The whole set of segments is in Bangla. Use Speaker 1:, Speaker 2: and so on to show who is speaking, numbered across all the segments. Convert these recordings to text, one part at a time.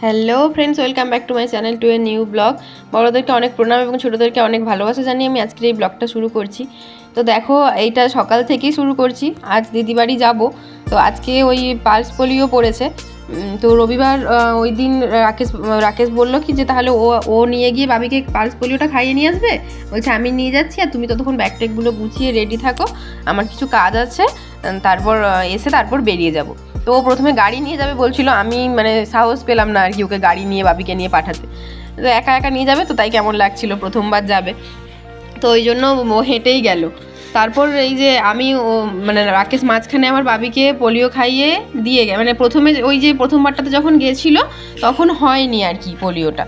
Speaker 1: Hello friends, welcome back to my channel to a new blog. বড়োদেরকে অনেক প্রণাম এবং ছোটোদেরকে অনেক ভালোবাসা জানিয়ে আমি আজকের এই ব্লগটা শুরু করছি। তো দেখো, এইটা সকাল থেকেই শুরু করছি। আজ দিদি বাড়ি যাবো। তো আজকে ওই পালস পোলিও পড়েছে। তো রবিবার ওই দিন রাকেশ বললো কি যে তাহলে ও নিয়ে গিয়ে বাবিকে পালস পোলিওটা খাইয়ে নিয়ে আসবে। বলছে আমি নিয়ে যাচ্ছি আর তুমি ততক্ষণ ব্যাগ ট্যাগগুলো গুছিয়ে রেডি থাকো, আমার কিছু কাজ আছে, তারপর তারপর বেরিয়ে যাবো। তো ও প্রথমে গাড়ি নিয়ে যাবে বলছিল, আমি মানে সাহস পেলাম না আর কি ওকে গাড়ি নিয়ে বাবিকে নিয়ে পাঠাতে। তো একা একা নিয়ে যাবে তো তাই কেমন লাগছিল, প্রথমবার যাবে তো ওই জন্য ও হেঁটেই গেল। তারপর এই যে আমি মানে রাকেশ মাঝখানে আমার বাবিকে পোলিও খাইয়ে দিয়ে মানে প্রথমে ওই যে প্রথমবারটাতে যখন গিয়েছিল তখন হয়নি আর কি পোলিওটা,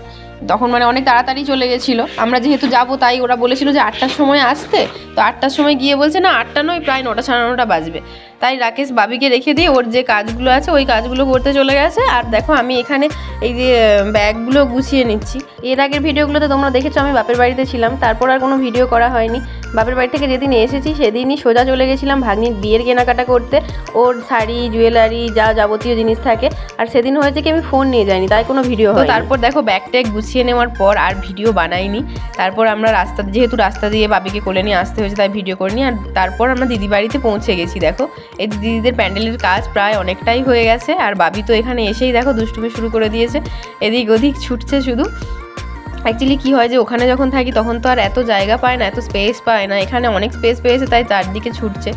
Speaker 1: তখন মানে অনেক তাড়াতাড়ি চলে গেছিলো। আমরা যেহেতু যাবো তাই ওরা বলেছিল যে 8টার সময় আসতে, তো 8টার সময় গিয়ে বলছে না 8টা নয়, প্রায় 9টা সাড়ে 9টা বাজবে। তাই রাকেশ বাবিকে রেখে দিয়ে ওর যে কাজগুলো আছে ওই কাজগুলো করতে চলে গেছে। আর দেখো আমি এখানে এই যে ব্যাগগুলো গুছিয়ে নিচ্ছি। এর আগের ভিডিওগুলোতে তোমরা দেখেছো আমি বাপের বাড়িতে ছিলাম, তারপর আর কোনো ভিডিও করা হয়নি। বাপের বাড়ি থেকে যেদিন এসেছি সেদিনই সোজা চলে গেছিলাম ভাগ্নির বিয়ের কেনাকাটা করতে, ওর শাড়ি জুয়েলারি যা যাবতীয় জিনিস থাকে। আর সেদিন হয়েছে কি আমি ফোন নিয়ে যাইনি, তাই কোনো ভিডিও হয়। তারপর দেখো ব্যাগ ট্যাগ গুছিয়ে নেওয়ার পর আর ভিডিও বানাইনি। তারপর আমরা যেহেতু রাস্তা দিয়ে বাবিকে কোলে নিয়ে আসতে হয়েছে তাই ভিডিও করিনি। আর তারপর আমরা দিদি বাড়িতে পৌঁছে গেছি। দেখো এই দিদিদের প্যান্ডেলের কাজ প্রায় অনেকটাই হয়ে গেছে। আর বাবি তো এখানে এসেই দেখো দুষ্টুমি শুরু করে দিয়েছে, এদিক ওদিক ছুটছে শুধু। অ্যাকচুয়ালি কী হয় যে ওখানে যখন থাকি তখন তো আর এত জায়গা পায় না, এত স্পেস পায় না, এখানে অনেক স্পেস পেয়েছে তাই চারদিকে ছুটছে।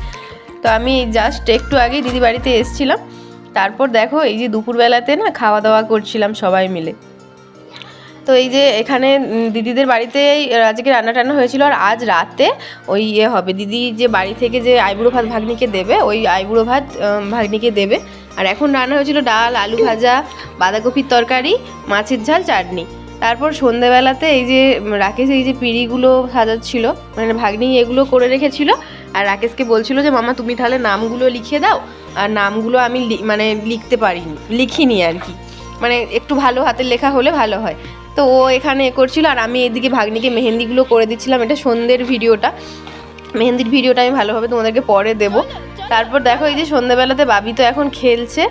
Speaker 1: তো আমি জাস্ট একটু আগেই দিদি বাড়িতে এসেছিলাম। তারপর দেখো এই যে দুপুরবেলাতে না খাওয়া দাওয়া করছিলাম সবাই মিলে। তো এই যে এখানে দিদিদের বাড়িতেই আজকে রান্না টান্না হয়েছিল। আর আজ রাতে ওই হবে, দিদি যে বাড়ি থেকে যে আইবুড়ো ভাত ভাগ্নিকে দেবে, ওই আইবুড়ো ভাত ভাগ্নিকে দেবে। আর এখন রান্না হয়েছিল ডাল, আলু ভাজা, বাঁধাকপির তরকারি, মাছের ঝাল, চাটনি। তারপর সন্ধেবেলাতে এই যে রাকেশ এই যে পিঁড়িগুলো সাজাচ্ছিল, মানে ভাগ্নি এগুলো করে রেখেছিল। আর রাকেশকে বলছিল যে মামা তুমি তাহলে নামগুলো লিখে দাও। আর নামগুলো আমি মানে লিখিনি আর কি, মানে একটু ভালো হাতের লেখা হলে ভালো হয়। তো ও এখানে করছিল আর আমি এদিকে ভাগ্নিকে মেহেন্দিগুলো করে দিচ্ছিলাম। এটা সন্ধ্যের ভিডিওটা, মেহেন্দির ভিডিওটা আমি ভালোভাবে তোমাদেরকে পরে দেবো। তারপর দেখো এই যে সন্ধ্যেবেলাতে বাবি তো এখন খেলছে।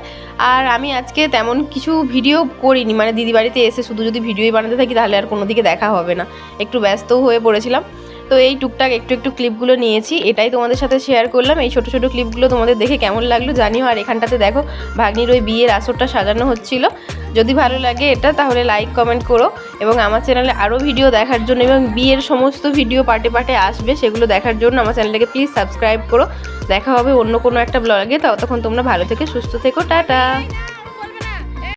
Speaker 1: আর আমি আজকে তেমন কিছু ভিডিও করিনি, মানে দিদি বাড়িতে এসে শুধু যদি ভিডিওই বানাতে থাকি তাহলে আর কোনো দিকে দেখা হবে না, একটু ব্যস্তও হয়ে পড়েছিলাম। তো এই টুকটাক একটু ক্লিপগুলো নিয়েছি, এটাই তোমাদের সাথে শেয়ার করলাম। এই ছোটো ছোটো ক্লিপগুলো তোমাদের দেখে কেমন লাগলো জানিও। আর এখানটাতে দেখো ভাগ্নির ওই বিয়ের আসরটা সাজানো হচ্ছিল। যদি ভালো লাগে এটা তাহলে লাইক কমেন্ট করো, এবং আমার চ্যানেলে আরও ভিডিও দেখার জন্য এবং বিয়ের সমস্ত ভিডিও পার্টে পার্টে আসবে সেগুলো দেখার জন্য আমার চ্যানেলটাকে প্লিজ সাবস্ক্রাইব করো। দেখা হবে অন্য কোনো একটা ব্লগে, ততক্ষণ তোমরা ভালো থেকে সুস্থ থেকো, টাটা।